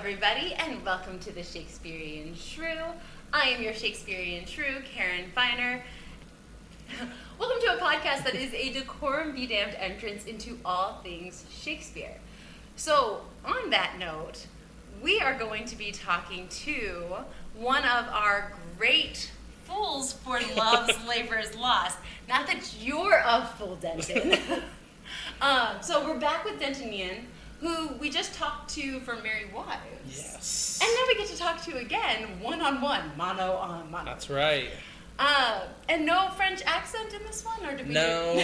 everybody, and welcome to the Shakespearean Shrew. I am your Shakespearean Shrew, Karen Feiner. Welcome to a podcast that is a decorum-be-damned entrance into all things Shakespeare. So, on that note, we are going to be talking to one of our great fools for Love's Labour's Lost. Not that you're a fool, Denton. So we're back with Denton and Meehan, who we just talked to for Merry Wives. Yes. And now we get to talk to again, one-on-one, mano-on-mano. That's right. And no French accent in this one, or did we? No,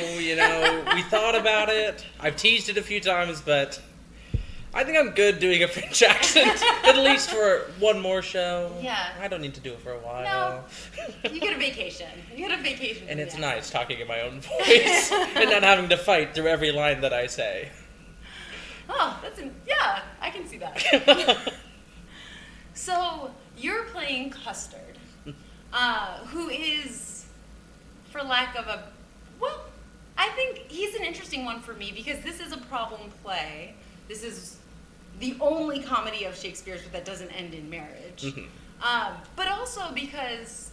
we thought about it. I've teased it a few times, but I think I'm good doing a French accent, at least for one more show. Yeah. I don't need to do it for a while. No. You get a vacation. And it's nice talking in my own voice and not having to fight through every line that I say. Oh, yeah, I can see that. So, you're playing Costard, who is, for lack of a, well, I think he's an interesting one for me because this is a problem play. This is the only comedy of Shakespeare's that doesn't end in marriage. Mm-hmm. But also because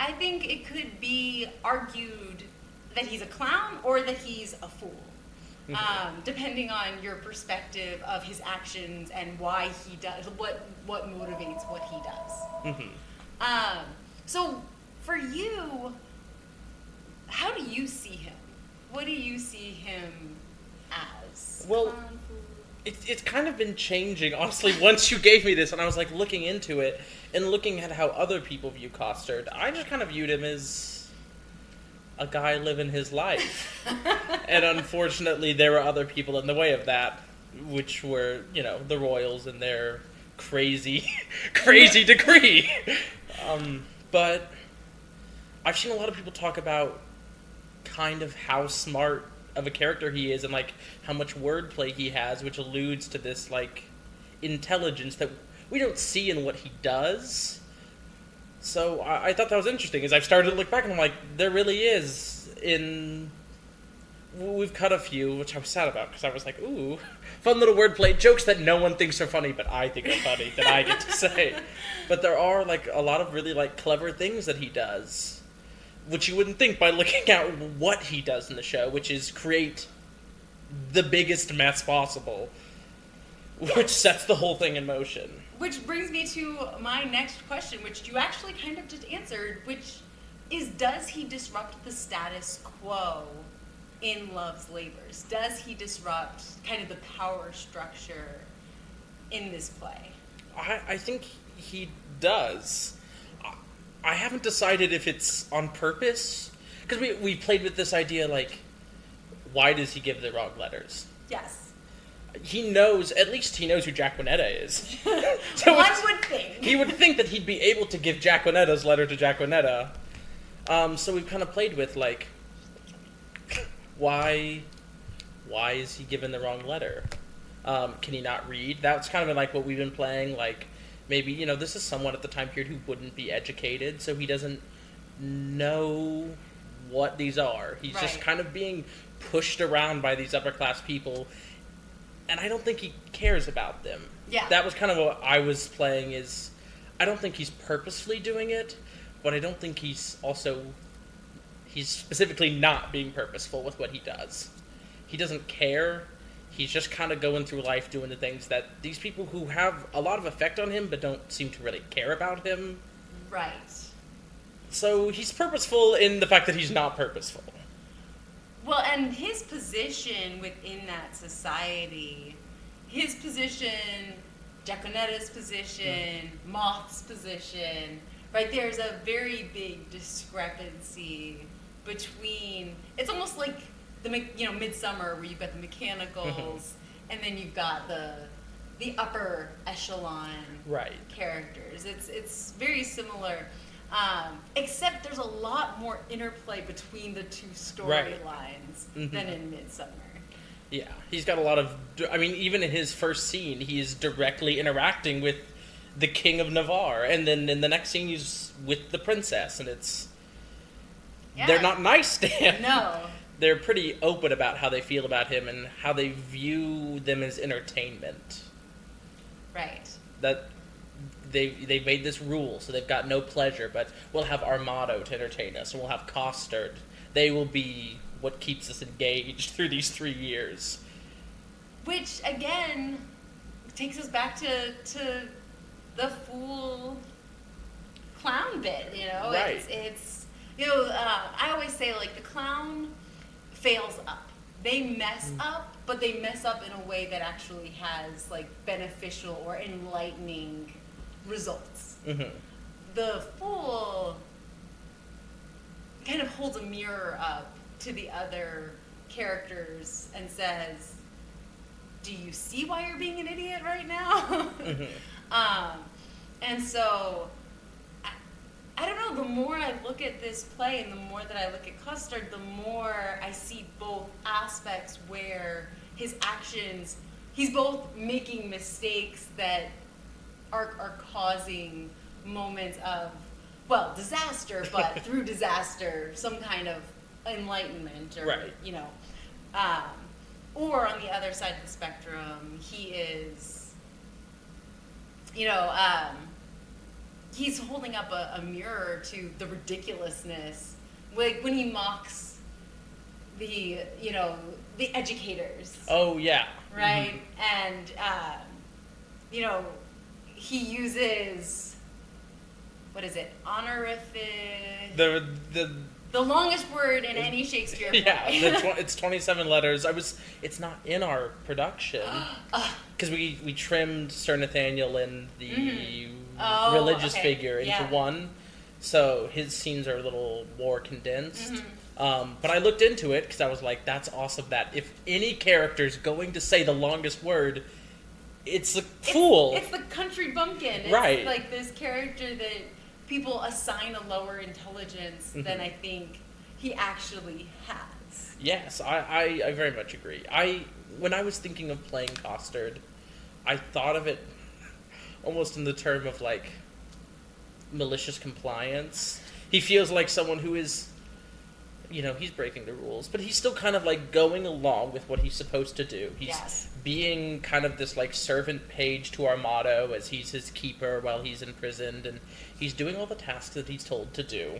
I think it could be argued that he's a clown or that he's a fool. Depending on your perspective of his actions and why he does, what motivates what he does. Mm-hmm. So, for you, how do you see him? What do you see him as? Well, it's kind of been changing, honestly, once you gave me this, and I was, looking into it and looking at how other people view Costard. I just kind of viewed him as a guy living his life. And unfortunately, there were other people in the way of that, which were, the royals and their crazy decree. But I've seen a lot of people talk about kind of how smart of a character he is and, how much wordplay he has, which alludes to this, intelligence that we don't see in what he does. So I thought that was interesting, as I've started to look back and I'm like, there really is we've cut a few, which I was sad about, because I was like, ooh, fun little wordplay, jokes that no one thinks are funny, but I think are funny, that I get to say. But there are, a lot of really, clever things that he does, which you wouldn't think by looking at what he does in the show, which is create the biggest mess possible, which sets the whole thing in motion. Which brings me to my next question, which you actually kind of just answered, which is, does he disrupt the status quo in Love's Labours? Does he disrupt kind of the power structure in this play? I think he does. I haven't decided if it's on purpose, because we played with this idea, why does he give the wrong letters? Yes. At least he knows who Jacquinetta is. So one would think. He would think that he'd be able to give Jacquinetta's letter to Jacquinetta. So we've kind of played with, why is he given the wrong letter? Can he not read? That's kind of been, what we've been playing, maybe, this is someone at the time period who wouldn't be educated, so he doesn't know what these are. He's just kind of being pushed around by these upper-class people, and I don't think he cares about them. Yeah. That was kind of what I was playing is, I don't think he's purposefully doing it, but I don't think he's specifically not being purposeful with what he does. He doesn't care. He's just kind of going through life doing the things that these people who have a lot of effect on him but don't seem to really care about him. Right. So he's purposeful in the fact that he's not purposeful. Well, and his position within that society, his position, Jacquinetta's position, Moth's position, right, there's a very big discrepancy between, it's almost like Midsummer, where you've got the mechanicals, and then you've got the upper echelon characters. It's very similar. Except there's a lot more interplay between the two storylines than in Midsummer. Yeah, he's got a lot of... even in his first scene, he is directly interacting with the King of Navarre, and then in the next scene, he's with the princess, and it's... Yeah. They're not nice to him. No. They're pretty open about how they feel about him and how they view them as entertainment. Right. That they made this rule, so they've got no pleasure, but we'll have Armado to entertain us, and we'll have Costard. They will be what keeps us engaged through these 3 years. Which, again, takes us back to the fool clown bit, you know? Right. It's you know, I always say, like, the clown fails up. They mess up, but they mess up in a way that actually has, like, beneficial or enlightening results. Mm-hmm. The fool kind of holds a mirror up to the other characters and says, do you see why you're being an idiot right now? Mm-hmm. And so, I don't know, the more I look at this play and the more that I look at Costard, the more I see both aspects where his actions, he's both making mistakes that are causing moments of, well, disaster, but through disaster, some kind of enlightenment, or, right. you know. Or on the other side of the spectrum, he is, you know, he's holding up a mirror to the ridiculousness, like when he mocks the, you know, the educators. Oh, yeah. Right? Mm-hmm. And, you know, he uses, what is it, honorific? The longest word in any Shakespeare play. Yeah, it's 27 letters. It's not in our production because we trimmed Sir Nathaniel and the religious figure into one, so his scenes are a little more condensed. Mm-hmm. But I looked into it because I was like, that's awesome. That if any character's going to say the longest word, it's the fool. It's the country bumpkin. It's right. Like this character that people assign a lower intelligence than I think he actually has. Yes, I very much agree. When I was thinking of playing Costard, I thought of it almost in the term of, like, malicious compliance. He feels like someone who is, you know, he's breaking the rules, but he's still kind of, like, going along with what he's supposed to do. He's being kind of this, like, servant page to Armado as he's his keeper while he's imprisoned, and he's doing all the tasks that he's told to do.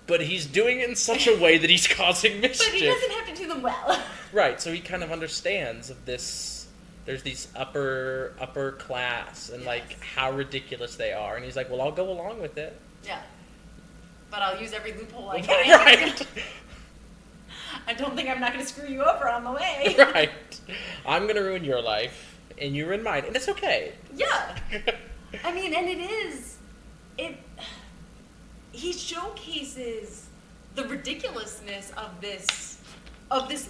But he's doing it in such a way that he's causing mischief. But he doesn't have to do them well. Right, so he kind of understands of this, there's these upper class, and like how ridiculous they are, and he's like, well, I'll go along with it. Yeah. But I'll use every loophole I can. Right. I don't think I'm not going to screw you over on the way. Right. I'm going to ruin your life, and you ruin mine, and it's okay. Yeah. I mean, and he showcases the ridiculousness of this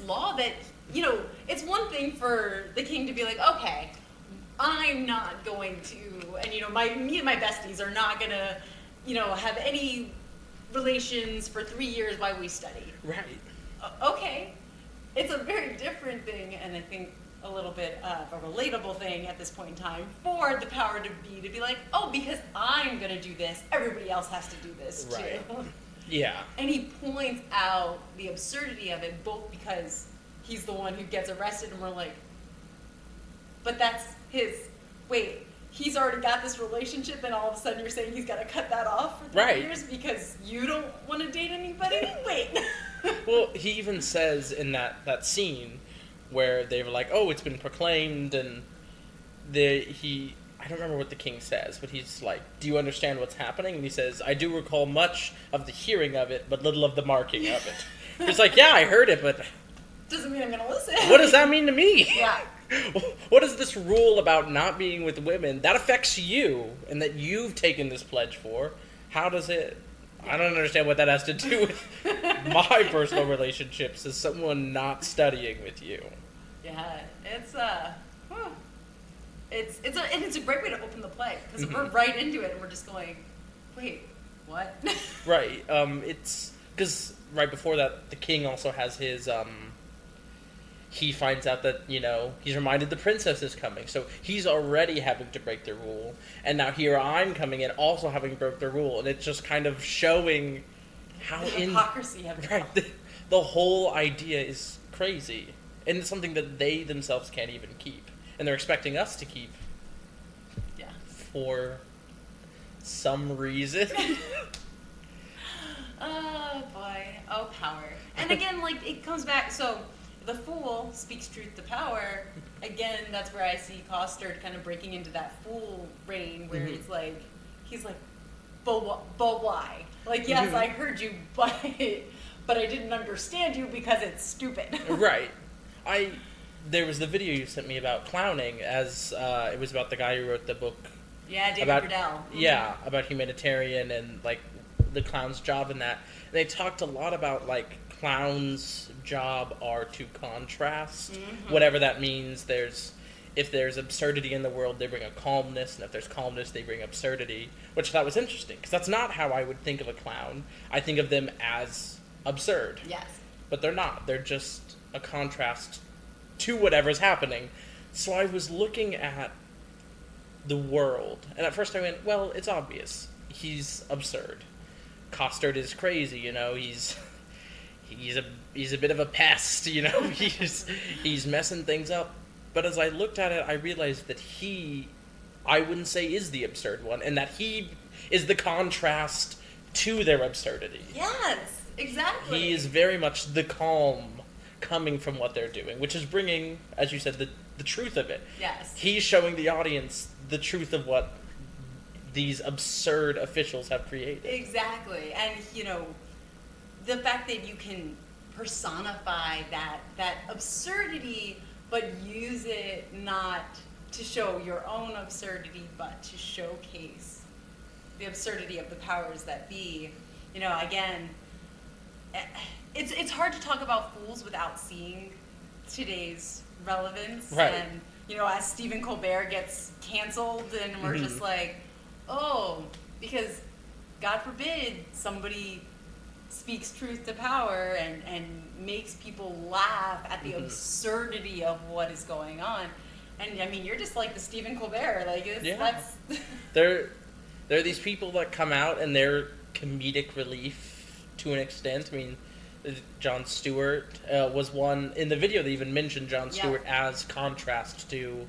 law that, you know, it's one thing for the king to be like, okay, I'm not going to, and, you know, me and my besties are not going to, you know, have any relations for 3 years while we study. Right. Okay. It's a very different thing, and I think a little bit of a relatable thing at this point in time for the power to be like, oh, because I'm going to do this, everybody else has to do this too. Right. Yeah. And he points out the absurdity of it, both because he's the one who gets arrested, and we're like, but that's he's already got this relationship, and all of a sudden you're saying he's got to cut that off for 3 years because you don't want to date anybody? Wait. Well, he even says in that scene where they were like, oh, it's been proclaimed, and I don't remember what the king says, but he's like, do you understand what's happening? And he says, I do recall much of the hearing of it, but little of the marking of it. He's like, yeah, I heard it, but doesn't mean I'm going to listen. What does that mean to me? Yeah. What is this rule about not being with women? That affects you, and that you've taken this pledge for. How does it... I don't understand what that has to do with my personal relationships as someone not studying with you. Yeah, it's a great way to open the play, because we're right into it and we're just going, wait, what? Right. It's because right before that, the king also has his he finds out that, you know, he's reminded the princess is coming, so he's already having to break the rule, and now here I'm coming in also having broke the rule, and it's just kind of showing how the hypocrisy of it. Right. The whole idea is crazy, and it's something that they themselves can't even keep. and they're expecting us to keep Yeah. for some reason. Oh boy. Oh, power. And again, like, it comes back, so the fool speaks truth to power. Again, that's where I see Costard kind of breaking into that fool reign where he's like, but why? Like, yes, I heard you, but I didn't understand you because it's stupid. Right. There was the video you sent me about clowning, as it was about the guy who wrote the book. Yeah, David about, Friedel. Yeah, about humanitarian and, like, the clown's job in that. And they talked a lot about, like, clowns' job are to contrast, whatever that means. If there's absurdity in the world, they bring a calmness, and if there's calmness, they bring absurdity, which I thought was interesting, because that's not how I would think of a clown. I think of them as absurd. Yes. But they're not. They're just a contrast to whatever's happening. So I was looking at the world, and at first I went, well, it's obvious. He's absurd. Costard is crazy, you know, he's a bit of a pest, you know, he's messing things up. But as I looked at it, I realized that I wouldn't say is the absurd one, and that he is the contrast to their absurdity. Yes, exactly. He is very much the calm coming from what they're doing, which is bringing, as you said, the truth of it. Yes. He's showing the audience the truth of what these absurd officials have created. Exactly. And, you know, the fact that you can personify that absurdity, but use it not to show your own absurdity, but to showcase the absurdity of the powers that be. You know, again, it's hard to talk about fools without seeing today's relevance. Right. And, you know, as Stephen Colbert gets canceled and we're just like, oh, because God forbid somebody speaks truth to power and makes people laugh at the absurdity of what is going on. And I mean, you're just like the Stephen Colbert, like that's. There are these people that come out and they're comedic relief to an extent. I mean, Jon Stewart was one in the video. They even mentioned Jon Stewart as contrast to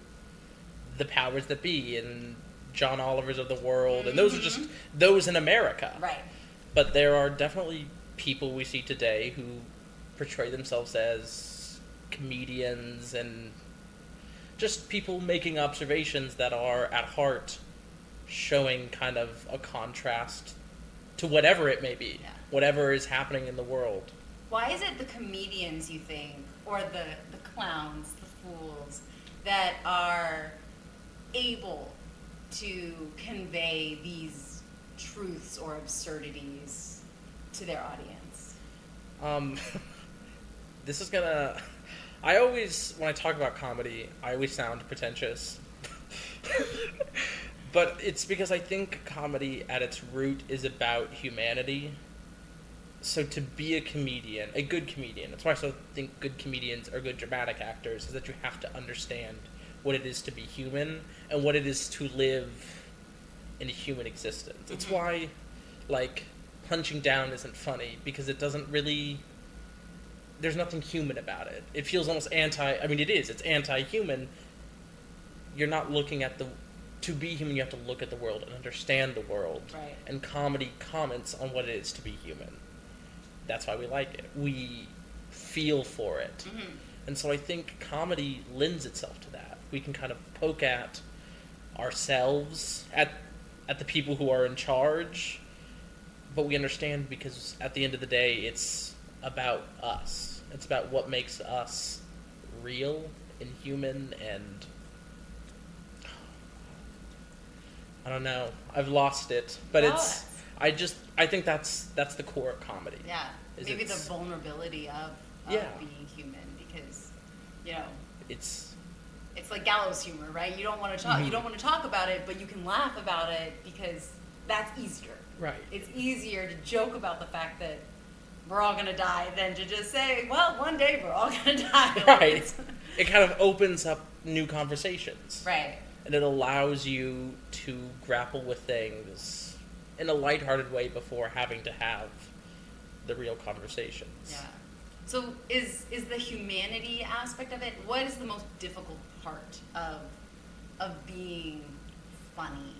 the powers that be and John Olivers of the world, and those are just those in America. Right. But there are definitely people we see today who portray themselves as comedians and just people making observations that are at heart showing kind of a contrast to whatever it may be, whatever is happening in the world. Why is it the comedians, you think, or the clowns, the fools, that are able to convey these truths or absurdities to their audience? This is gonna... I always, when I talk about comedy, I always sound pretentious. But it's because I think comedy at its root is about humanity. So to be a comedian, a good comedian, that's why I also think good comedians are good dramatic actors, is that you have to understand what it is to be human and what it is to live in a human existence. It's why, like, punching down isn't funny, because it doesn't really... There's nothing human about it. It feels almost it's anti-human. You're not looking at the... To be human, you have to look at the world and understand the world. Right. And comedy comments on what it is to be human. That's why we like it. We feel for it. And so I think comedy lends itself to that. We can kind of poke at ourselves, at the people who are in charge, but we understand because at the end of the day, it's about us. It's about what makes us real and human, and I don't know. I've lost it, but I think that's the core of comedy. Yeah, maybe the vulnerability of being human, because, you know, it's like gallows humor, right? You don't want to talk. You don't want to talk about it, but you can laugh about it because that's easier. Right. It's easier to joke about the fact that we're all gonna die than to just say, well, one day we're all gonna die. Right. It kind of opens up new conversations. Right. And it allows you to grapple with things in a lighthearted way before having to have the real conversations. Yeah. So is the humanity aspect of it, what is the most difficult part of being funny,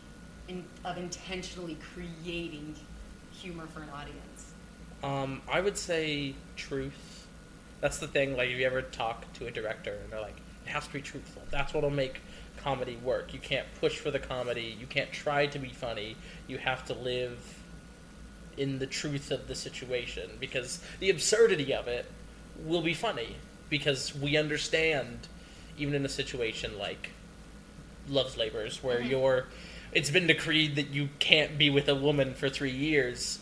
of intentionally creating humor for an audience? I would say truth. That's the thing. Like, if you ever talk to a director and they're like, it has to be truthful. That's what'll make comedy work. You can't push for the comedy. You can't try to be funny. You have to live in the truth of the situation, because the absurdity of it will be funny, because we understand, even in a situation like Love's Labours, where it's been decreed that you can't be with a woman for 3 years.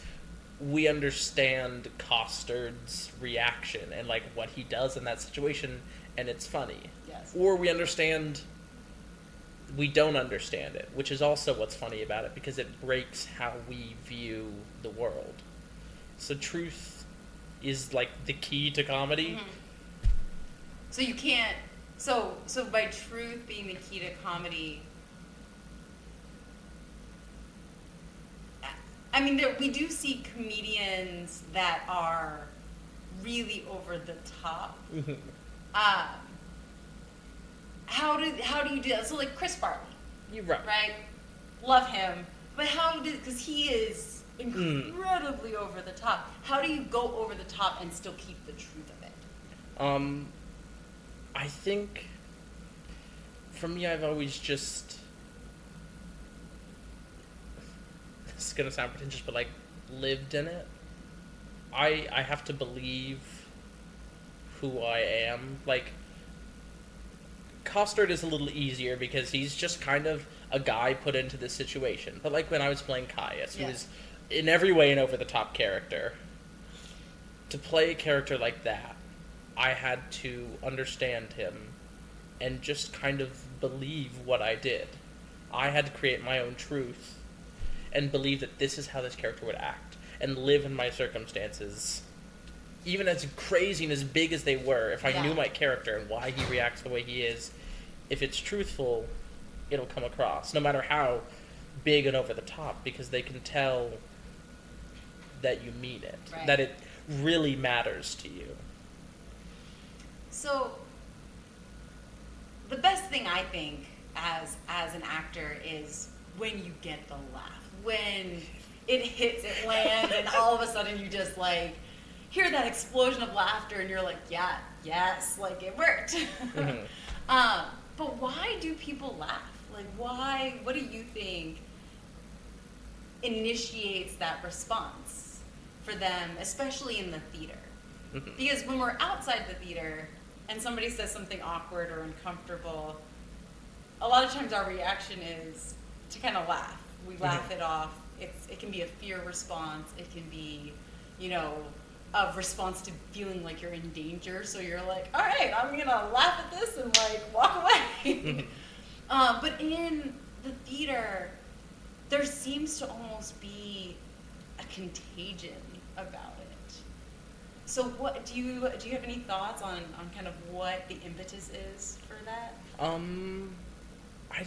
We understand Costard's reaction and like what he does in that situation, and it's funny. Yes. Or we don't understand it, which is also what's funny about it, because it breaks how we view the world. So truth is like the key to comedy. Mm-hmm. So you can't. So by truth being the key to comedy, I mean, we do see comedians that are really over the top. Mm-hmm. How do you do that? So like Chris Farley, You're right. right? Love him, but because he is incredibly over the top. How do you go over the top and still keep the truth of it? I think for me, I've always just, this is gonna sound pretentious, but like lived in it. I have to believe who I am. Like, Costard is a little easier because he's just kind of a guy put into this situation. But like when I was playing Caius, who is in every way an over-the-top character, to play a character like that, I had to understand him and just kind of believe what I did. I had to create my own truth and believe that this is how this character would act, and live in my circumstances, even as crazy and as big as they were. If I knew my character and why he reacts the way he is, if it's truthful, it'll come across, no matter how big and over the top, because they can tell that you mean it, that it really matters to you. So the best thing, I think, as an actor is when you get the laugh, when it hits, it lands, and all of a sudden you just like hear that explosion of laughter, and you're like, yeah, yes, like it worked. Mm-hmm. But why do people laugh? Like, why? What do you think initiates that response for them, especially in the theater? Mm-hmm. Because when we're outside the theater and somebody says something awkward or uncomfortable, a lot of times our reaction is to kind of laugh. We laugh it off. It can be a fear response. It can be, a response to feeling like you're in danger. So you're like, all right, I'm going to laugh at this and like walk away. But in the theater, there seems to almost be a contagion about it. So what do you have any thoughts on kind of what the impetus is for that? I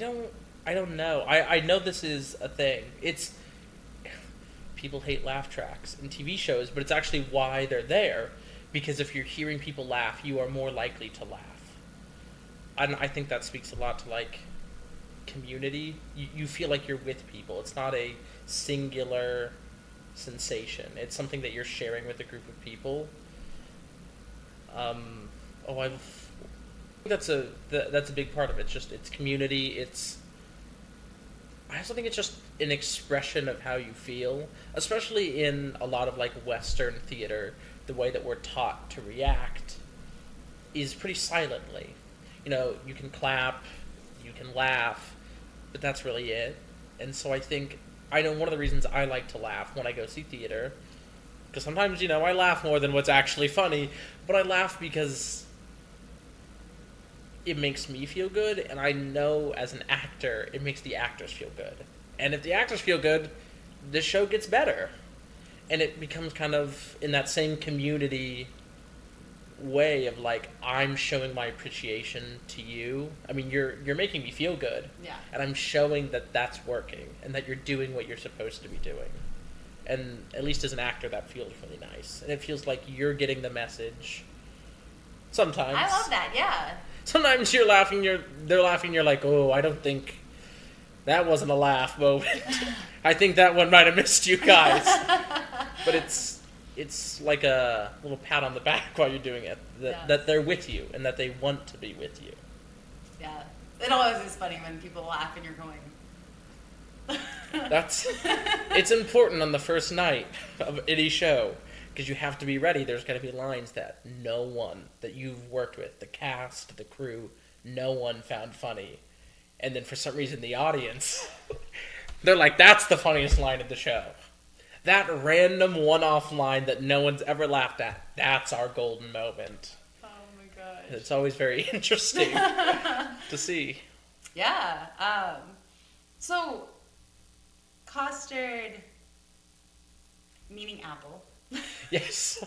don't know. I know this is a thing. People hate laugh tracks in TV shows, but it's actually why they're there, because if you're hearing people laugh, you are more likely to laugh. And I think that speaks a lot to like community. You feel like you're with people. It's not a singular sensation. It's something that you're sharing with a group of people. I think that's a big part of it. It's community. I also think it's just an expression of how you feel, especially in a lot of like Western theater. The way that we're taught to react is pretty silently. You can clap, you can laugh, but that's really it. And so I know one of the reasons I like to laugh when I go see theater, because sometimes, I laugh more than what's actually funny, but I laugh because it makes me feel good, and I know as an actor, it makes the actors feel good. And if the actors feel good, the show gets better. And it becomes kind of in that same community way of like, I'm showing my appreciation to you. I mean, you're making me feel good. Yeah. And I'm showing that that's working, and that you're doing what you're supposed to be doing. And at least as an actor, that feels really nice. And it feels like you're getting the message. Sometimes. I love that, yeah. Sometimes you're laughing, they're laughing, you're like, oh, I don't think that wasn't a laugh moment. I think that one might have missed you guys. But it's like a little pat on the back while you're doing it. That they're with you and that they want to be with you. Yeah. It always is funny when people laugh and you're going... It's important on the first night of any show. Because you have to be ready. There's got to be lines that no one that you've worked with, the cast, the crew, no one found funny. And then for some reason the audience, they're like, that's the funniest line of the show. That random one-off line that no one's ever laughed at, that's our golden moment. Oh my gosh. It's always very interesting to see. Yeah. So, Costard, meaning apple. Yes.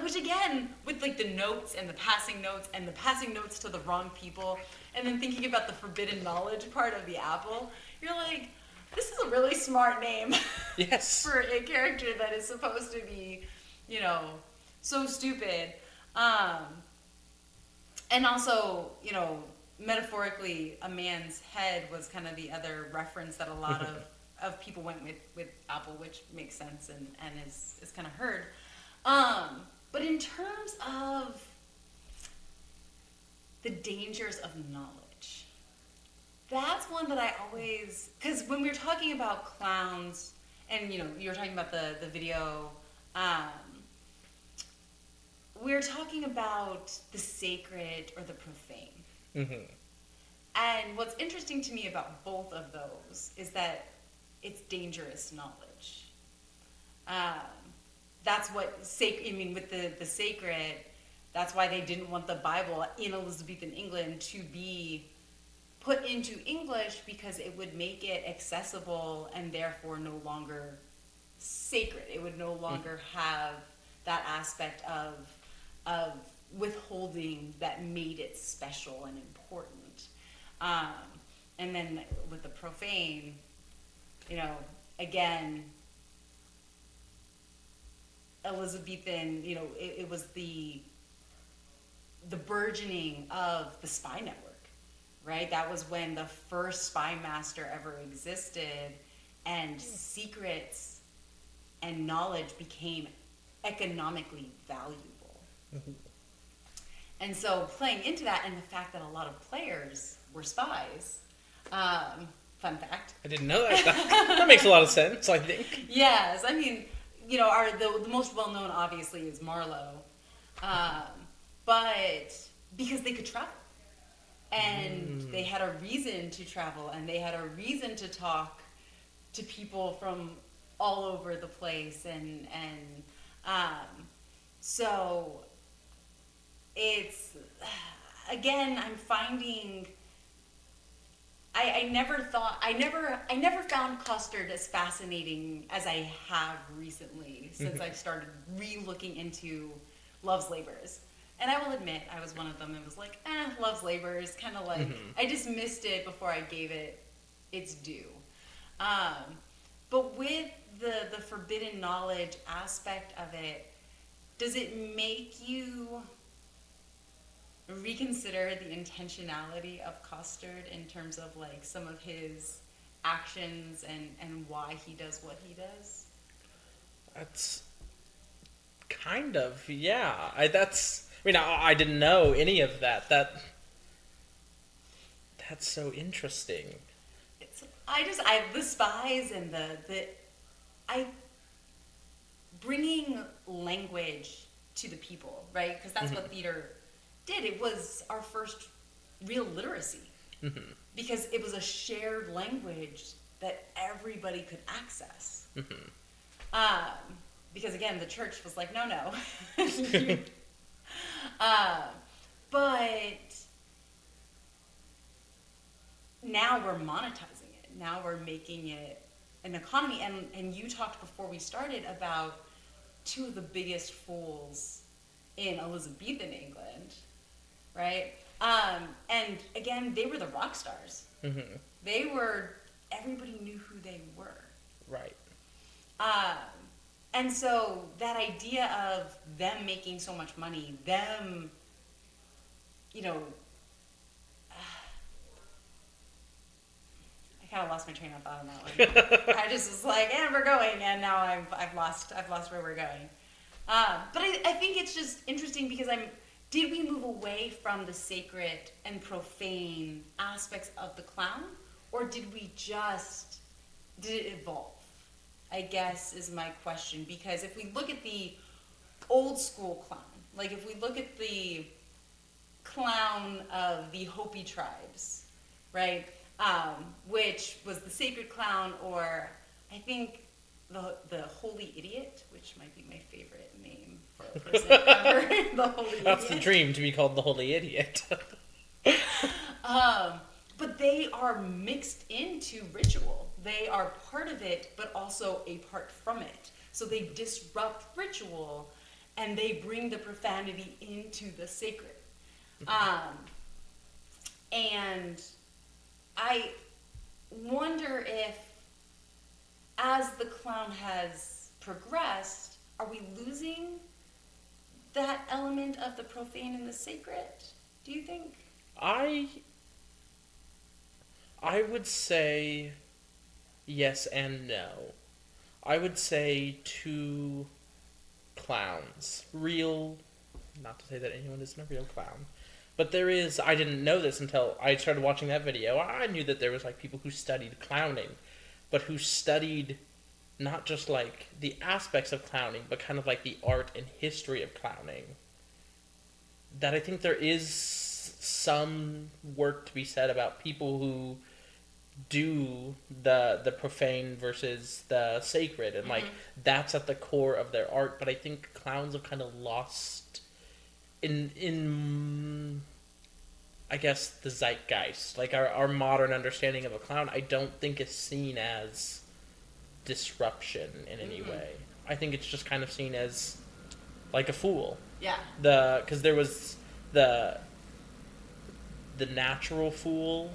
Which again, with like the notes and the passing notes to the wrong people, and then thinking about the forbidden knowledge part of the apple, you're like, this is a really smart name. Yes. For a character that is supposed to be, so stupid. And also, metaphorically, a man's head was kind of the other reference that a lot of people went with apple, which makes sense and is kind of heard. But in terms of the dangers of knowledge, that's one that I always, because when we're talking about clowns, and you're talking about the video, we're talking about the sacred or the profane. Mm-hmm. And what's interesting to me about both of those is that it's dangerous knowledge. That's what with the sacred, that's why they didn't want the Bible in Elizabethan England to be put into English, because it would make it accessible and therefore no longer sacred. It would no longer have that aspect of withholding that made it special and important. And then with the profane, again, Elizabethan, it was the burgeoning of the spy network, right? That was when the first spy master ever existed, and secrets and knowledge became economically valuable. Mm-hmm. And so playing into that, and the fact that a lot of players were spies, fun fact. I didn't know that. That makes a lot of sense, I think. Yes, I mean, the most well-known, obviously, is Marlowe. But because they could travel. And they had a reason to travel, and they had a reason to talk to people from all over the place. And so it's, again, I'm finding... I never found Costard as fascinating as I have recently, since I've started re-looking into Love's Labours. And I will admit, I was one of them. It was like, Love's Labours, kind of like, I just missed it before I gave it its due. But with the forbidden knowledge aspect of it, does it make you reconsider the intentionality of Costard in terms of like some of his actions and why he does what he does? That's kind of, yeah. I didn't know any of that. That's so interesting. The spies and bringing language to the people, right? Because that's what theater did. It was our first real literacy, because it was a shared language that everybody could access. Because again, the church was like, no. But now we're monetizing it. Now we're making it an economy. And you talked before we started about two of the biggest fools in Elizabethan England, right? And again, they were the rock stars. Everybody knew who they were. Right. And so that idea of them making so much money, them, you know, I kind of lost my train of thought on that one. I just was like, and we're going, and now I've lost where we're going. But I think it's just interesting because did we move away from the sacred and profane aspects of the clown, or did it evolve? I guess is my question, because if we look at the old school clown, like if we look at the clown of the Hopi tribes, right, which was the sacred clown, or I think the holy idiot, which might be my favorite name for a person ever, the holy idiot. That's the dream, to be called the holy idiot. But they are mixed into ritual. They are part of it, but also a part from it. So they disrupt ritual, and they bring the profanity into the sacred. And I wonder if, as the clown has progressed, are we losing that element of the profane and the sacred? Do you think? I would say yes and no. I would say two clowns. Real, not to say that anyone isn't a real clown, but there is, I didn't know this until I started watching that video. I knew that there was like people who studied clowning, but who studied not just like the aspects of clowning, but kind of like the art and history of clowning. That I think there is some work to be said about people who do the profane versus the sacred, and like that's at the core of their art. But I think clowns have kind of lost in I guess the zeitgeist, like our modern understanding of a clown. I don't think is seen as disruption in any way. I think it's just kind of seen as like a fool. Yeah. Because there was the natural fool,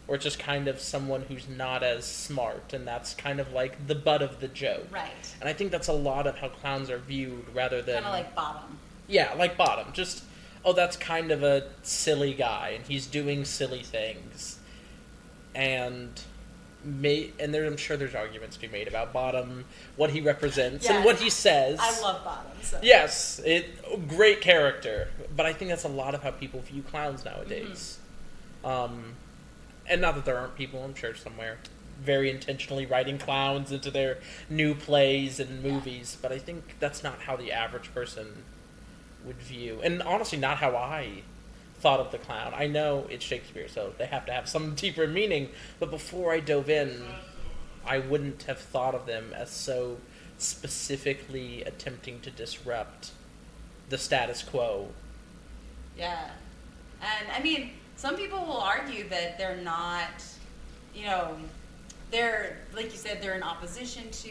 or it's just kind of someone who's not as smart, and that's kind of like the butt of the joke. Right. And I think that's a lot of how clowns are viewed, rather than... Kind of like Bottom. Yeah, like Bottom. Just, oh, that's kind of a silly guy, and he's doing silly things. And I'm sure there's arguments to be made about Bottom, what he represents, and what he says. I love Bottom. So. Yes, great character. But I think that's a lot of how people view clowns nowadays. And not that there aren't people, I'm sure, somewhere very intentionally writing clowns into their new plays and movies, but I think that's not how the average person would view, and honestly not how I thought of the clown. I know it's Shakespeare, so they have to have some deeper meaning, but before I dove in, I wouldn't have thought of them as so specifically attempting to disrupt the status quo. Yeah. And, I mean, some people will argue that they're not, they're, like you said, they're in opposition to,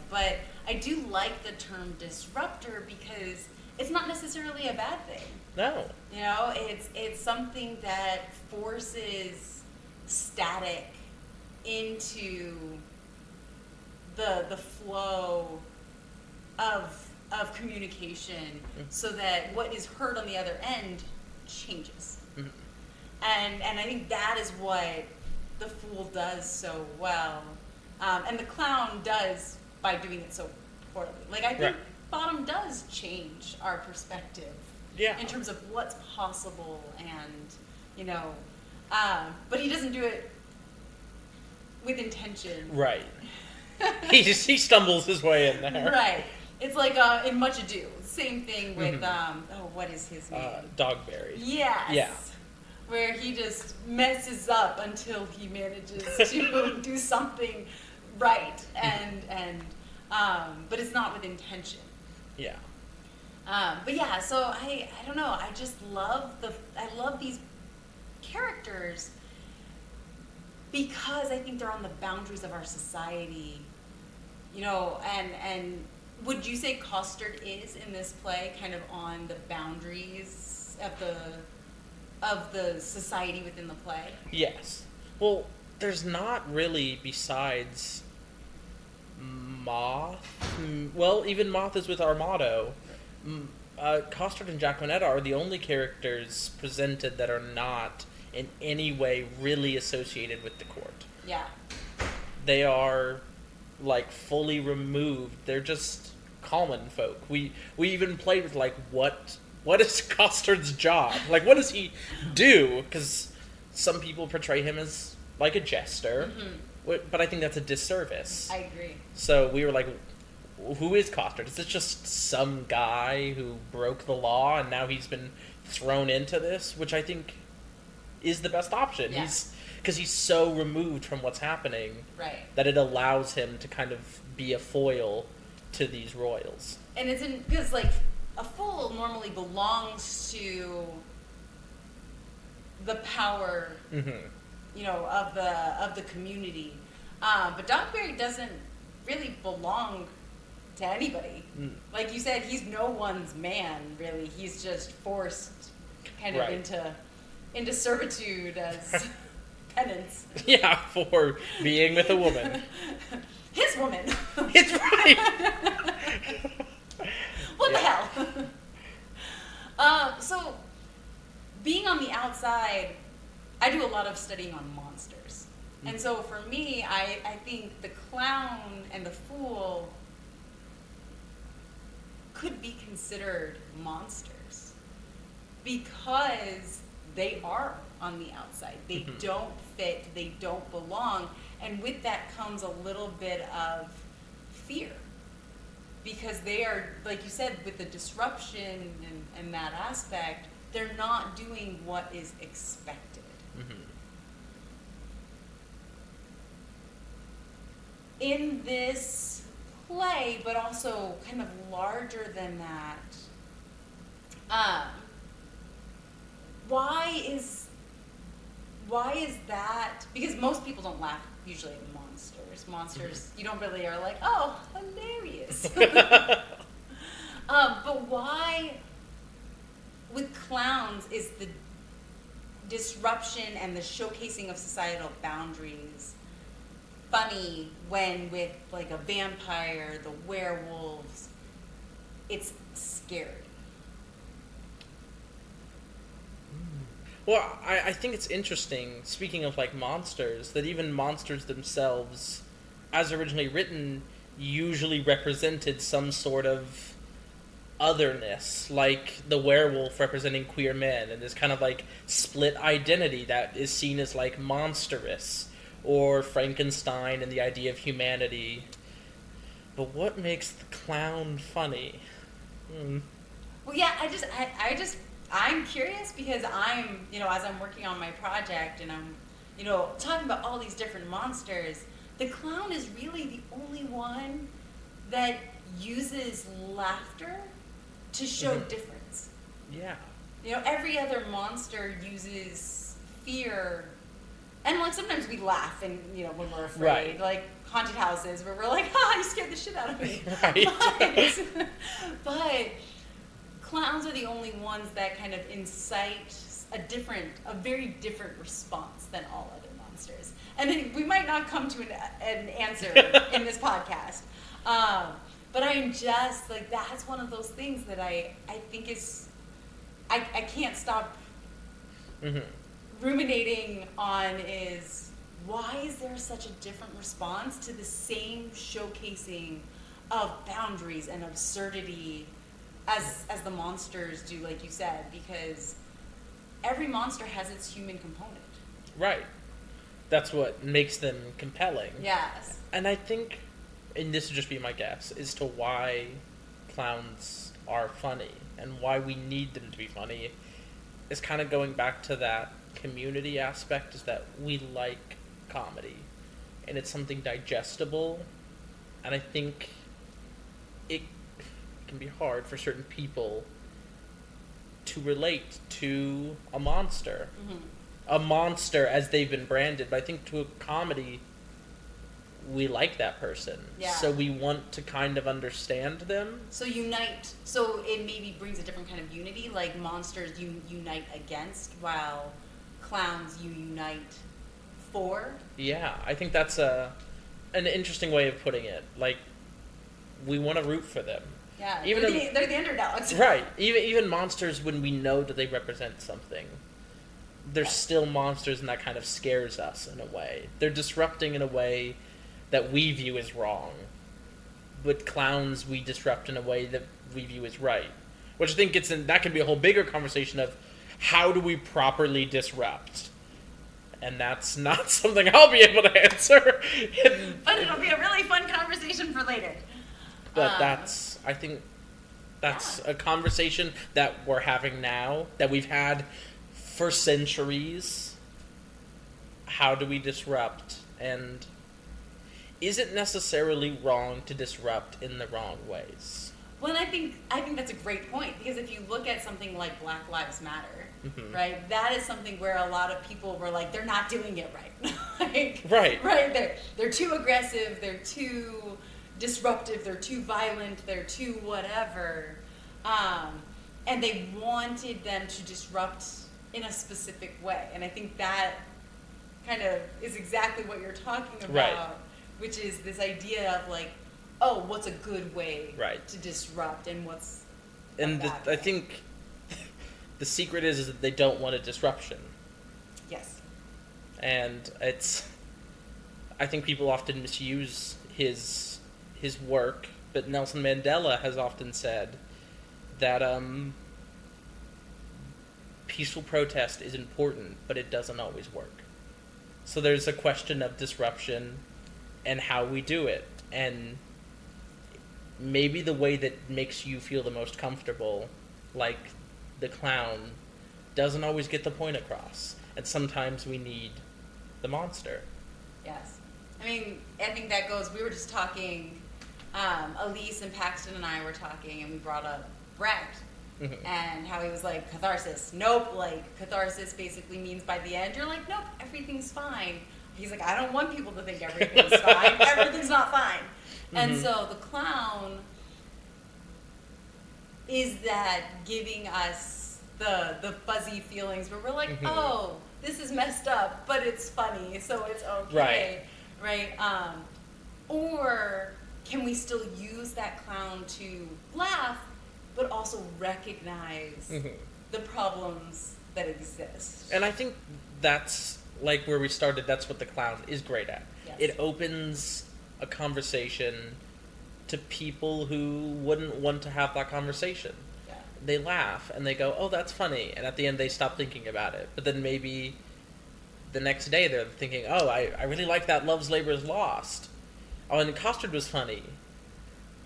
but I do like the term disruptor because it's not necessarily a bad thing. No. It's something that forces static into the flow of communication, so that what is heard on the other end changes. And I think that is what the fool does so well, and the clown does by doing it so poorly. Like, I think Bottom does change our perspective in terms of what's possible, and but he doesn't do it with intention. Right. he stumbles his way in there. Right. It's like in Much Ado, same thing with what is his name? Dogberry. Yes. Yeah. Where he just messes up until he manages to do something right, and but it's not with intention. Yeah. But yeah, so I don't know. I just love these characters because I think they're on the boundaries of our society, and would you say Costard is in this play kind of on the boundaries of the society within the play? Yes. Well, there's not really, besides Moth. Well, even Moth is with Armado. Costard and GRÉNLAND are the only characters presented that are not in any way really associated with the court. Yeah. They are, like, fully removed. They're just common folk. We even played with, like, what is Costard's job? Like, what does he do? Because some people portray him as, like, a jester. But I think that's a disservice. I agree. So we were like, who is Costard? Is this just some guy who broke the law and now he's been thrown into this? Which I think is the best option. Yeah. Because he's so removed from what's happening, Right. that it allows him to kind of be a foil to these royals. And it's because, like, a fool normally belongs to the power, you know, of the community. But Dogberry doesn't really belong to anybody. Like you said, he's no one's man, really. He's just forced kind of into servitude as penance. Yeah, for being with a woman. His woman. It's right. What the hell? So, being on the outside, I do a lot of studying on monsters. And so for me, I think the clown and the fool could be considered monsters because they are on the outside. They don't fit, they don't belong, and with that comes a little bit of fear. Because they are, like you said, with the disruption and that aspect, they're not doing what is expected. In this play, but also kind of larger than that, why is that? Because most people don't laugh usually at monsters. Monsters, you don't really are like, oh, hilarious. But why, with clowns, is the disruption and the showcasing of societal boundaries funny when with, like, a vampire, the werewolves, it's scary? Well, I think it's interesting, speaking of, like, monsters, that even monsters themselves, as originally written, usually represented some sort of otherness, like the werewolf representing queer men, and this kind of, like, split identity that is seen as, like, monstrous, or Frankenstein and the idea of humanity. But what makes the clown funny? Well, yeah, I'm curious because I'm, you know, as I'm working on my project and I'm, you know, talking about all these different monsters, the clown is really the only one that uses laughter to show difference. Yeah. You know, every other monster uses fear, and, like, sometimes we laugh and, you know, when we're afraid, like haunted houses where we're like, you scared the shit out of me. Right. But clowns are the only ones that kind of incite a very different response than all other monsters. And then we might not come to an answer in this podcast. But I'm just, like, that's one of those things that I think is, I can't stop ruminating on is, why is there such a different response to the same showcasing of boundaries and absurdity as the monsters do, like you said? Because every monster has its human component. Right. That's what makes them compelling. Yes. And I think, and this would just be my guess, as to why clowns are funny and why we need them to be funny is kind of going back to that community aspect, is that we like comedy and it's something digestible, and I think it can be hard for certain people to relate to a monster. A monster as they've been branded, but I think to a comedy we like that person. Yeah. So we want to kind of understand them. So it maybe brings a different kind of unity, like monsters you unite against, while clowns you unite for. Yeah, I think that's an interesting way of putting it. Like, we want to root for them. Yeah, Even they're the underdogs. Right. Even monsters, when we know that they represent something, they're still monsters, and that kind of scares us in a way. They're disrupting in a way that we view as wrong. But clowns, we disrupt in a way that we view as right. Which I think that can be a whole bigger conversation of how do we properly disrupt? And that's not something I'll be able to answer. But it'll be a really fun conversation for later. But I think that's a conversation that we're having now, that we've had for centuries. How do we disrupt? And is it necessarily wrong to disrupt in the wrong ways? Well, and I think that's a great point, because if you look at something like Black Lives Matter, right, that is something where a lot of people were like, they're not doing it right. Right. They're too aggressive, they're too disruptive, they're too violent, they're too whatever. And they wanted them to disrupt in a specific way. And I think that kind of is exactly what you're talking about, right. Which is this idea of like, oh, what's a good way right. to disrupt, and what's and I think the secret is that they don't want a disruption. Yes. And I think people often misuse his work, but Nelson Mandela has often said that peaceful protest is important, but it doesn't always work. So there's a question of disruption and how we do it, and maybe the way that makes you feel the most comfortable, like the clown, doesn't always get the point across, and sometimes we need the monster. Yes. I mean, I think that goes, we were just talking, Elise and Paxton and I were talking, and we brought up Brecht, and how he was like, catharsis. Nope, like, catharsis basically means by the end, you're like, nope, everything's fine. He's like, I don't want people to think everything's fine. Everything's not fine. And so the clown is that giving us the fuzzy feelings where we're like, oh, this is messed up, but it's funny, so it's okay. Right? Or can we still use that clown to laugh, but also recognize the problems that exist? And I think that's, like where we started, that's what the clown is great at. Yes. It opens a conversation to people who wouldn't want to have that conversation. Yeah. They laugh, and they go, oh, that's funny, and at the end they stop thinking about it. But then maybe the next day they're thinking, oh, I really like that Love's Labor is Lost. Oh, and Costard was funny.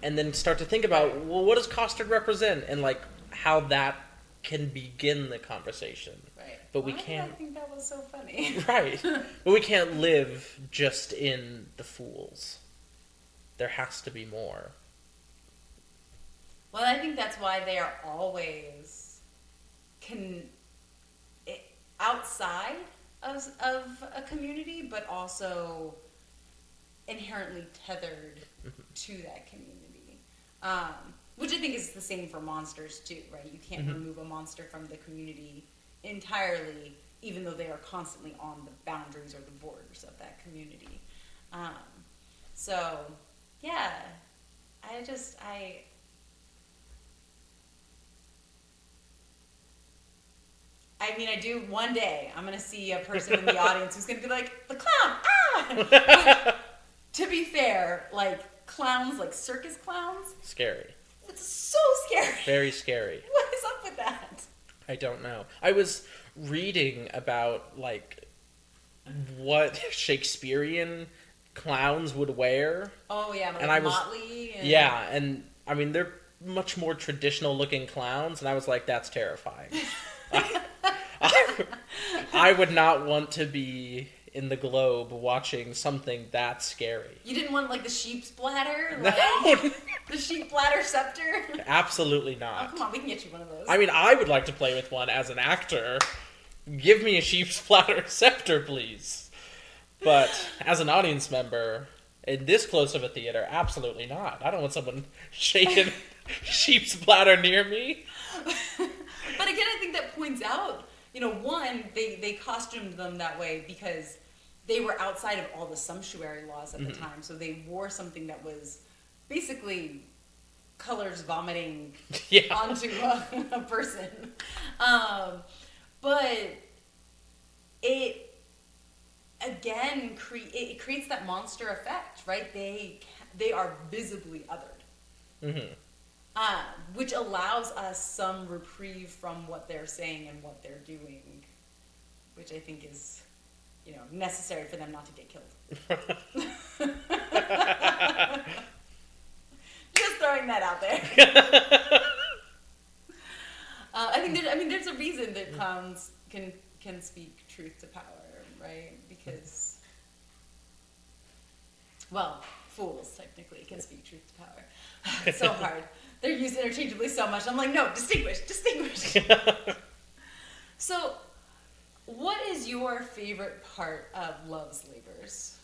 And then start to think about, well, what does Costard represent? And, like, how that can begin the conversation. Right. But we Why can't... did I think that was so funny? Right. But we can't live just in the fools. There has to be more. Well, I think that's why they are always outside of a community, but also inherently tethered to that community. Which I think is the same for monsters too, right? You can't remove a monster from the community entirely, even though they are constantly on the boundaries or the borders of that community. So, yeah, I mean, I do, one day, I'm going to see a person in the audience who's going to be like, the clown, ah! But, to be fair, like, clowns, like circus clowns. Scary. It's so scary. Very scary. What is up with that? I don't know. I was reading about, like, what Shakespearean clowns would wear. Oh, yeah, like and I was, motley. And... Yeah, and, I mean, they're much more traditional-looking clowns, and I was like, that's terrifying. I would not want to be in the globe watching something that scary. You didn't want, like, the sheep's bladder? No! Like, the sheep bladder scepter? Absolutely not. Oh, come on, we can get you one of those. I mean, I would like to play with one as an actor. Give me a sheep's bladder scepter, please. But as an audience member, in this close of a theater, absolutely not. I don't want someone shaking sheep's bladder near me. But again, I think that points out, you know, one, they costumed them that way because they were outside of all the sumptuary laws at the time. So they wore something that was basically colors vomiting Yeah. onto a person. But it again it creates that monster effect, right? They are visibly othered, which allows us some reprieve from what they're saying and what they're doing, which I think is, necessary for them not to get killed. Just throwing that out there. There's a reason that clowns can speak truth to power, right? Because, well, fools technically can speak truth to power. It's so hard. They're used interchangeably so much. I'm like, no, distinguish. So, what is your favorite part of Love's Labors?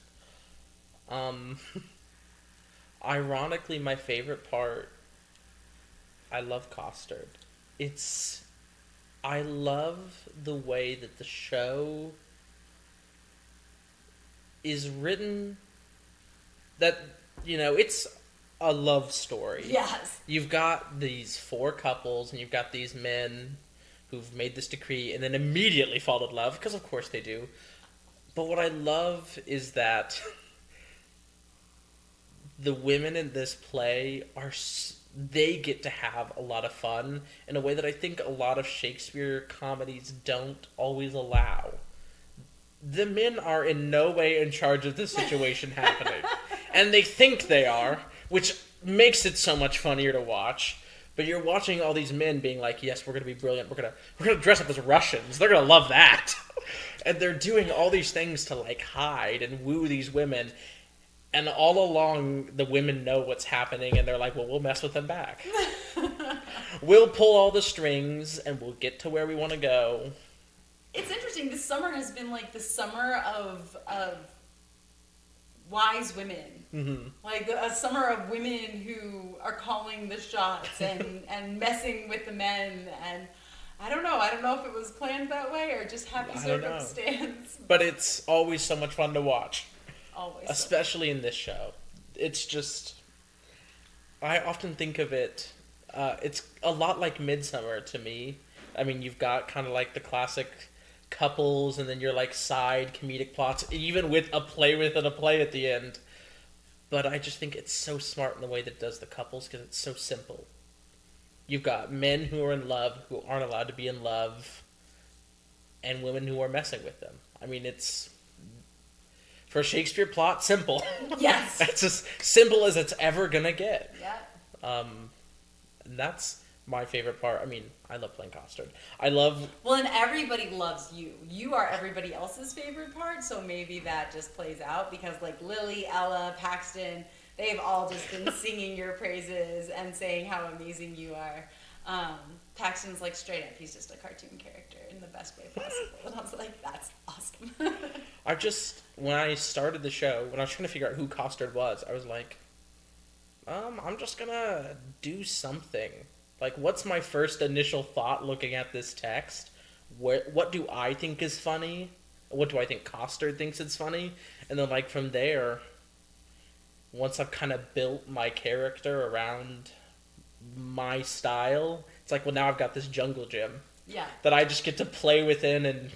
Ironically, my favorite part, I love Costard. I love the way that the show is written, that, it's a love story. Yes. You've got these 4 couples, and you've got these men who've made this decree and then immediately fall in love, because of course they do. But what I love is that the women in this play they get to have a lot of fun in a way that I think a lot of Shakespeare comedies don't always allow. The men are in no way in charge of the situation happening. And they think they are, which makes it so much funnier to watch. But you're watching all these men being like, yes, we're going to be brilliant. We're gonna dress up as Russians. They're going to love that. And they're doing all these things to, hide and woo these women. And all along, the women know what's happening, and they're like, well, we'll mess with them back. We'll pull all the strings, and we'll get to where we want to go. It's interesting. This summer has been, the summer of wise women. Mm-hmm. A summer of women who are calling the shots and messing with the men. And I don't know if it was planned that way or just happy circumstance. But it's always so much fun to watch. Always. Especially in this show. It's just... I often think of it... it's a lot like Midsummer to me. I mean, you've got kind of the classic couples, and then your side comedic plots, even with a play within a play at the end. But I just think it's so smart in the way that it does the couples, because it's so simple. You've got men who are in love, who aren't allowed to be in love, and women who are messing with them. I mean, it's... For a Shakespeare plot, simple. Yes. That's as simple as it's ever gonna get. Yeah. And that's my favorite part. I mean, I love playing Costard. Well, and everybody loves you. You are everybody else's favorite part, so maybe that just plays out because Lily, Ella, Paxton, they've all just been singing your praises and saying how amazing you are. Paxton's straight up, he's just a cartoon character in the best way possible. And I was like, that's awesome. When I started the show, when I was trying to figure out who Costard was, I was like, I'm just gonna do something. What's my first initial thought looking at this text? What do I think is funny? What do I think Costard thinks is funny? And then, from there, once I've kind of built my character around my style, it's well, now I've got this jungle gym. Yeah. That I just get to play within and...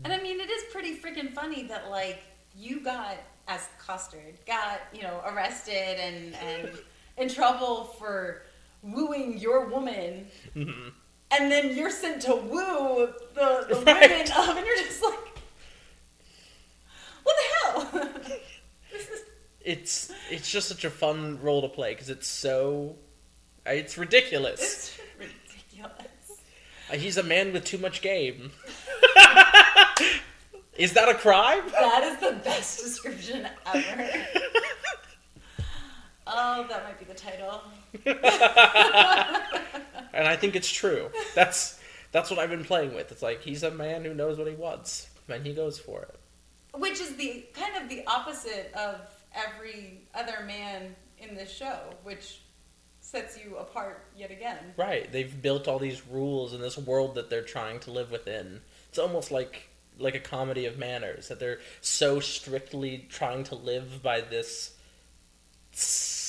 And I mean, it is pretty freaking funny that, you as Costard, arrested and in trouble for wooing your woman, mm-hmm. and then you're sent to woo the Right. women of, and you're just like, what the hell? It's just such a fun role to play, because it's ridiculous. It's ridiculous. He's a man with too much game. Is that a crime? That is the best description ever. Oh, that might be the title. And I think it's true. That's what I've been playing with. It's he's a man who knows what he wants, and he goes for it. Which is the kind of the opposite of every other man in this show, which sets you apart yet again. Right. They've built all these rules in this world that they're trying to live within. It's almost like a comedy of manners, that they're so strictly trying to live by this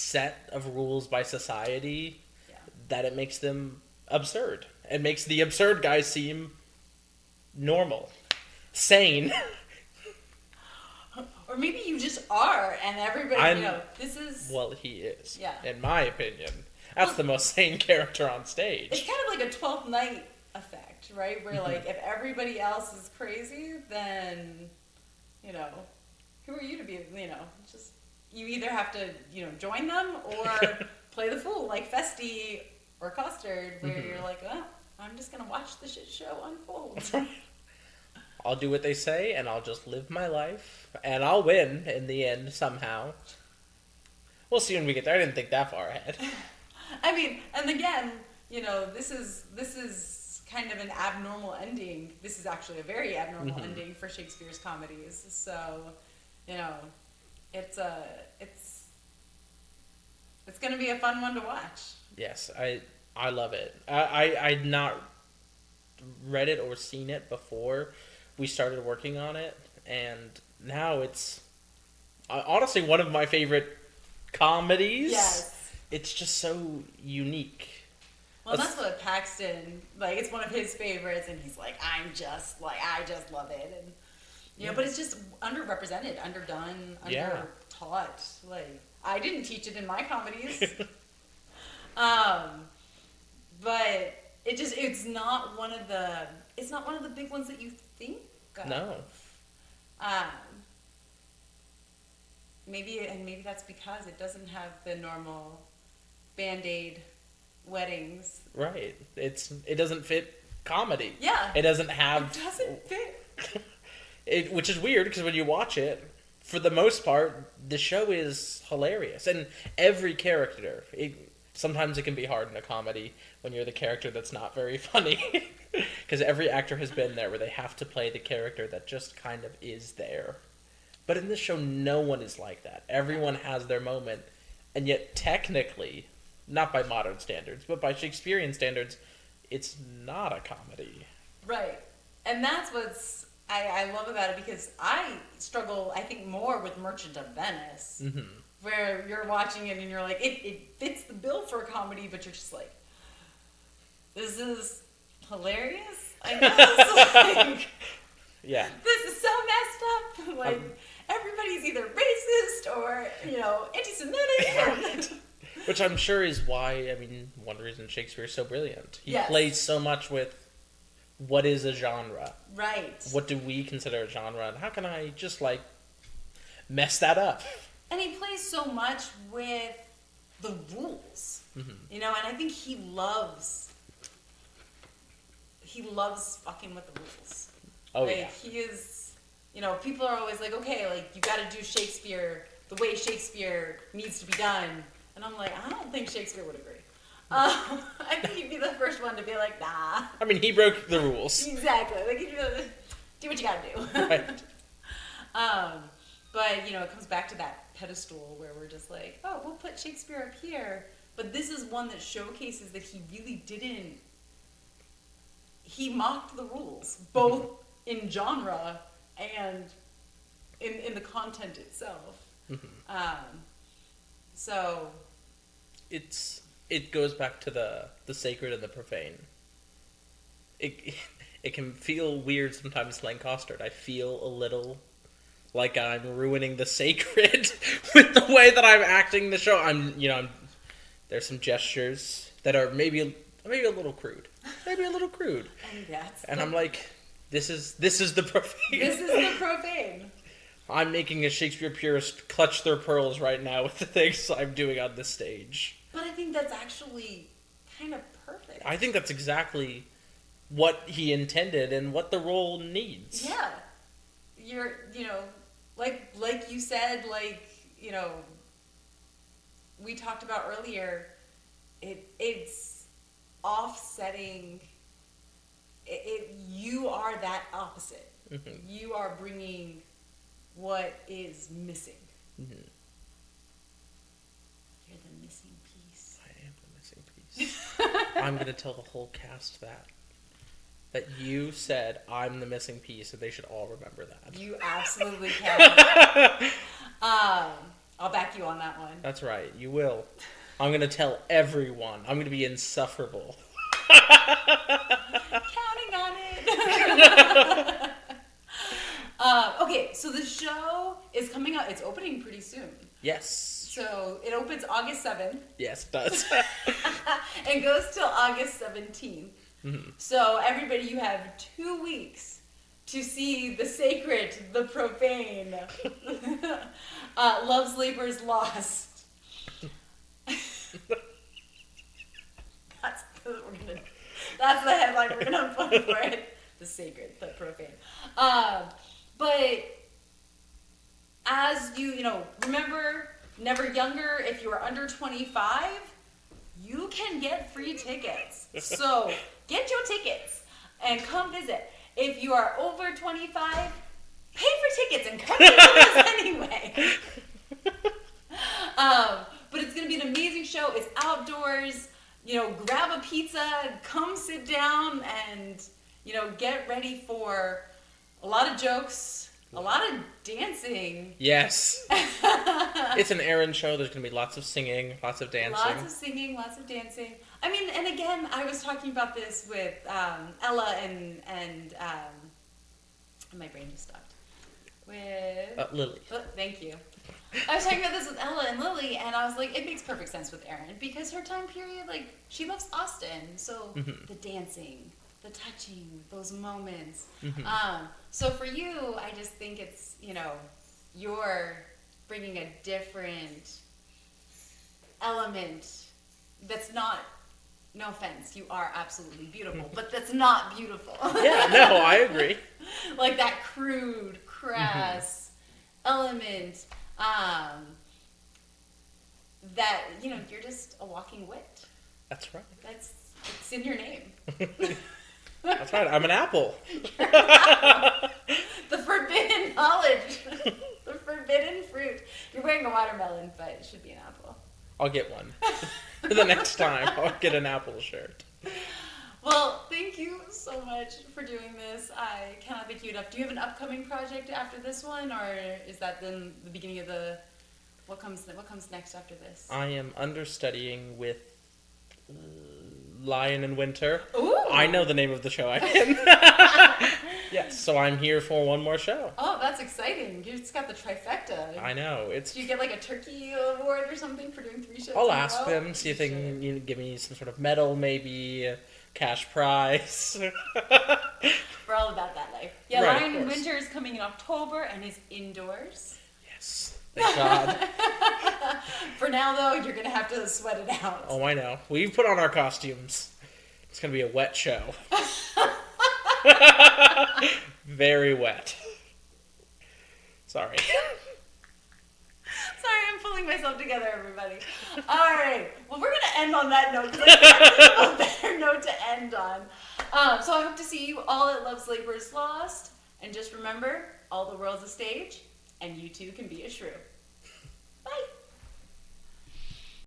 set of rules by society Yeah. that it makes them absurd. It makes the absurd guys seem normal, sane. Or maybe you just are, and everybody, this is... Well, he is. Yeah. In my opinion. That's the most sane character on stage. It's kind of like a 12th night effect, right? Where, like, if everybody else is crazy, then, who are you to be, just... You either have to, join them or play the fool, like Festi or Costard, where you're like, oh, I'm just going to watch the shit show unfold. That's right. I'll do what they say, and I'll just live my life, and I'll win in the end somehow. We'll see when we get there. I didn't think that far ahead. I mean, and again, this is kind of an abnormal ending. This is actually a very abnormal ending for Shakespeare's comedies. So, it's going to be a fun one to watch. Yes, I love it. I'd not read it or seen it before we started working on it, and now it's honestly one of my favorite comedies. Yes. It's just so unique. Well, that's what Paxton, it's one of his favorites, and he's like, I just love it. And, but it's just underrepresented, underdone, under-taught. I didn't teach it in my comedies. But it's not one of the big ones that you think of. No. Maybe that's because it doesn't have the normal Band-Aid weddings. Right. It doesn't fit comedy. Yeah. It doesn't have... It doesn't fit. Which is weird, because when you watch it, for the most part, the show is hilarious. And every character... Sometimes it can be hard in a comedy when you're the character that's not very funny. Because every actor has been there where they have to play the character that just kind of is there. But in this show, no one is like that. Everyone has their moment. And yet, technically, not by modern standards, but by Shakespearean standards, it's not a comedy. Right. And that's what's I love about it, because I struggle, I think, more with Merchant of Venice. Mm-hmm. Where you're watching it and you're like, it fits the bill for a comedy, but you're just like, this is hilarious, I guess. Yeah. This is so messed up. Everybody's either racist or, anti-Semitic. Which I'm sure is why, one reason Shakespeare is so brilliant. He plays so much with what is a genre. Right. What do we consider a genre, and how can I just, mess that up? And he plays so much with the rules, and I think he loves fucking with the rules. Oh, yeah. He is, people are always like, okay, you gotta do Shakespeare the way Shakespeare needs to be done. And I'm like, I don't think Shakespeare would agree. I think he'd be the first one to be like, nah. He broke the rules. Exactly. He'd be like, do what you gotta do. Right. But, it comes back to that pedestal where we're just like, oh, we'll put Shakespeare up here. But this is one that showcases that he really didn't... He mocked the rules, both in genre and in the content itself. So... It goes back to the sacred and the profane. It can feel weird sometimes playing Costard. I feel a little... like I'm ruining the sacred with the way that I'm acting the show. There's some gestures that are maybe a little crude. And I'm like, this is the profane. This is the profane. I'm making a Shakespeare purist clutch their pearls right now with the things I'm doing on this stage. But I think that's actually kind of perfect. I think that's exactly what he intended and what the role needs. Yeah. You're, like you said, we talked about earlier, it's offsetting, you are that opposite. Mm-hmm. You are bringing what is missing. Mm-hmm. You're the missing piece. I am the missing piece. I'm going to tell the whole cast that you said I'm the missing piece, and they should all remember that. You absolutely can. I'll back you on that one. That's right, you will. I'm gonna tell everyone. I'm gonna be insufferable. Counting on it. Okay, so the show is coming out. It's opening pretty soon. Yes. So it opens August 7th. Yes, it does. And goes till August 17th. Mm-hmm. So everybody, you have 2 weeks to see the sacred, the profane, Love's Labor's Lost. That's the headline we're gonna put for it. The sacred, the profane. But as you remember, never younger. If you are under 25, you can get free tickets. So get your tickets and come visit. If you are over 25, pay for tickets and come visit us anyway. But it's going to be an amazing show. It's outdoors. Grab a pizza, come sit down, and, get ready for a lot of jokes, a lot of dancing. Yes. It's an Aaron show. There's going to be lots of singing, lots of dancing. Lots of singing, lots of dancing. I mean, and again, I was talking about this with Ella and my brain just stopped. With Lily. Oh, thank you. I was talking about this with Ella and Lily, and I was like, it makes perfect sense with Erin because her time period, like, she loves Austin, so the dancing, the touching, those moments. So for you, I just think it's, you're bringing a different element that's not, no offense, you are absolutely beautiful, but that's not beautiful. Yeah, no, I agree. Like that crude, crass element, that, you're just a walking wit. That's right. It's in your name. That's right, I'm an apple. The forbidden knowledge. The forbidden fruit. You're wearing a watermelon, but it should be an apple. I'll get one. The next time, I'll get an apple shirt. Well, thank you so much for doing this. I cannot thank you enough. Do you have an upcoming project after this one, or is that then the beginning of the... What comes next after this? I am understudying with Lion in Winter. Ooh! I know the name of the show I'm in. Yes, so I'm here for one more show. Oh, that's exciting. You just got the trifecta. I know. Do you get like a turkey award or something for doing 3 shows? I'll ask them, see if they can give me some sort of medal, maybe a cash prize. We're all about that life. Yeah, Right, Lion in Winter is coming in October and is indoors. Yes, thank God. For now, though, you're going to have to sweat it out. Oh, I know. We've put on our costumes. It's going to be a wet show. Very wet. Sorry. Sorry, I'm pulling myself together, everybody. All right. Well, we're going to end on that note because I can't think of a better note to end on. So I hope to see you all at Love's Labor's Lost. And just remember, all the world's a stage, and you too can be a shrew.